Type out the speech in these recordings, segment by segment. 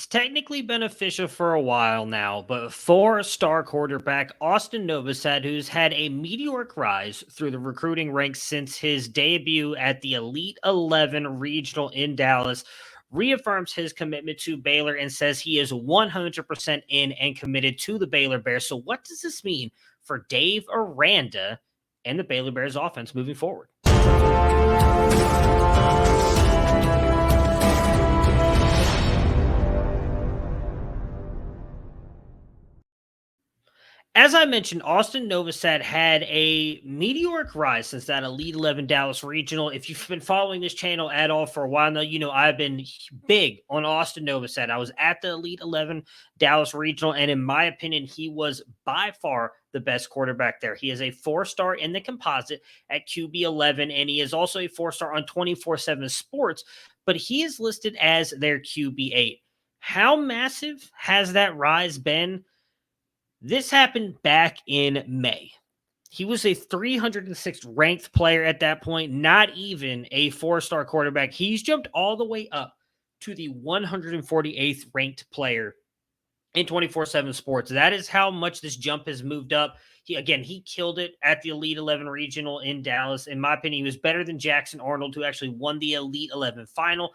It's technically been official for a while now, but four-star quarterback Austin Novosad, who's had a meteoric rise through the recruiting ranks since his debut at the Elite 11 Regional in Dallas, reaffirms his commitment to Baylor and says he is 100% in and committed to the Baylor Bears. So what does this mean for Dave Aranda and the Baylor Bears offense moving forward? As I mentioned, Austin Novosad had a meteoric rise since that Elite 11 Dallas Regional. If you've been following this channel at all for a while now, you know I've been big on Austin Novosad. I was at the Elite 11 Dallas Regional, and in my opinion, he was by far the best quarterback there. He is a four-star in the composite at QB 11, and he is also a four-star on 24/7 Sports, but he is listed as their QB 8. How massive has that rise been? This happened back in May. He was a 306th ranked player at that point, not even a four-star quarterback. He's jumped all the way up to the 148th ranked player in 24/7 Sports. That is how much this jump has moved up. He killed it at the Elite 11 Regional in Dallas. In my opinion, he was better than Jackson Arnold, who actually won the Elite 11 final.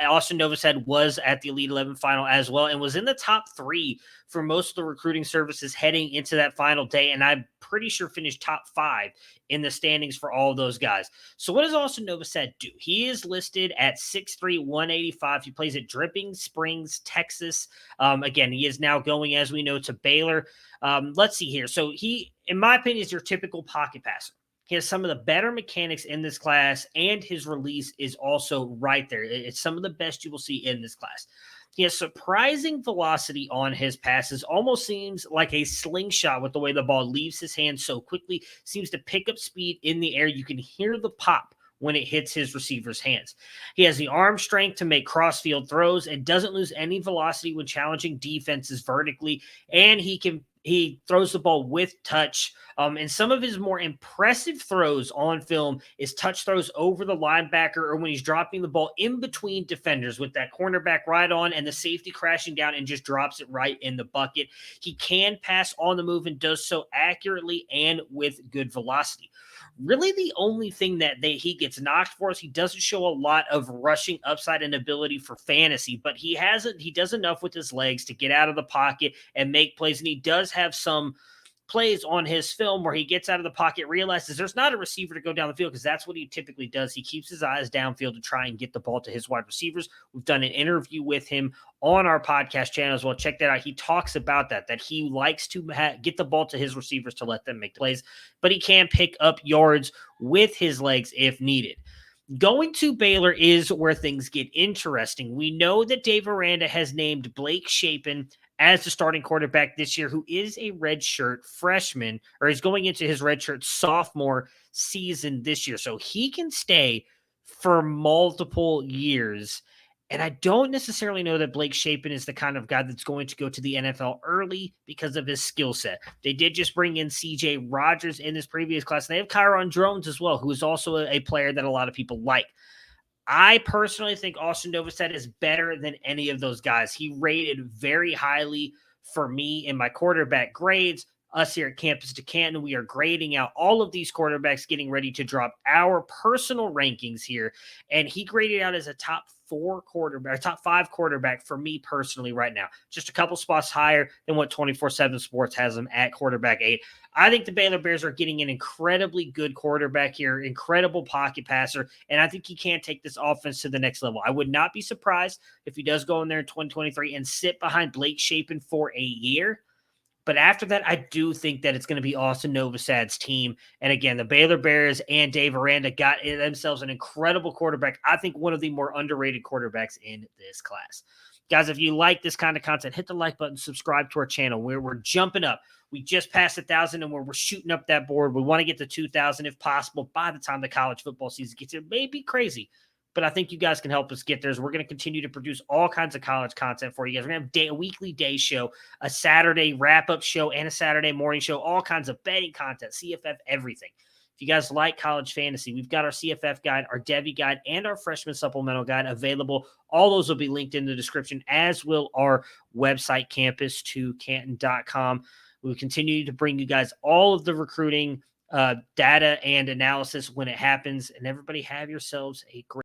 Austin Novosad was at the Elite 11 final as well and was in the top 3 for most of the recruiting services heading into that final day. And I'm pretty sure finished top 5 in the standings for all of those guys. So what does Austin Novosad do? He is listed at 6'3", 185. He plays at Dripping Springs, Texas. He is now going, as we know, to Baylor. Let's see here. So he, in my opinion, is your typical pocket passer. He has some of the better mechanics in this class, and his release is also right there. It's some of the best you will see in this class. He has surprising velocity on his passes, almost seems like a slingshot with the way the ball leaves his hands so quickly, seems to pick up speed in the air. You can hear the pop when it hits his receiver's hands. He has the arm strength to make cross-field throws and doesn't lose any velocity when challenging defenses vertically, and he throws the ball with touch. And some of his more impressive throws on film is touch throws over the linebacker or when he's dropping the ball in between defenders with that cornerback right on and the safety crashing down and just drops it right in the bucket. He can pass on the move and does so accurately and with good velocity. Really, the only thing that he gets knocked for is he doesn't show a lot of rushing upside and ability for fantasy, but he does enough with his legs to get out of the pocket and make plays, and he does have some plays on his film where he gets out of the pocket, realizes there's not a receiver to go down the field because that's what he typically does. He keeps his eyes downfield to try and get the ball to his wide receivers. We've done an interview with him on our podcast channel as well. Check that out. He talks about that he likes to get the ball to his receivers to let them make plays, but he can pick up yards with his legs if needed. Going to Baylor is where things get interesting. We know that Dave Aranda has named Blake Shapen as the starting quarterback this year, who is a redshirt freshman, or is going into his redshirt sophomore season this year. So he can stay for multiple years. And I don't necessarily know that Blake Shapen is the kind of guy that's going to go to the NFL early because of his skill set. They did just bring in C.J. Rogers in this previous class. And they have Kyron Drones as well, who is also a player that a lot of people like. I personally think Austin Novosad is better than any of those guys. He rated very highly for me in my quarterback grades. Us here at Campus to Canton, we are grading out all of these quarterbacks, getting ready to drop our personal rankings here. And he graded out as a top 5 quarterback for me personally right now. Just a couple spots higher than what 24/7 Sports has him at quarterback 8. I think the Baylor Bears are getting an incredibly good quarterback here, incredible pocket passer, and I think he can take this offense to the next level. I would not be surprised if he does go in there in 2023 and sit behind Blake Shapen for a year. But after that, I do think that it's going to be Austin Novosad's team. And again, the Baylor Bears and Dave Aranda got themselves an incredible quarterback. I think one of the more underrated quarterbacks in this class. Guys, if you like this kind of content, hit the like button, subscribe to our channel. We're jumping up. We just passed 1,000 and we're shooting up that board. We want to get to 2,000 if possible by the time the college football season gets here. It may be crazy, but I think you guys can help us get there. So we're going to continue to produce all kinds of college content for you guys. We're going to have a weekly day show, a Saturday wrap-up show, and a Saturday morning show, all kinds of betting content, CFF, everything. If you guys like college fantasy, we've got our CFF guide, our Devy guide, and our freshman supplemental guide available. All those will be linked in the description, as will our website, campus2canton.com. We will continue to bring you guys all of the recruiting data and analysis when it happens. And everybody have yourselves a great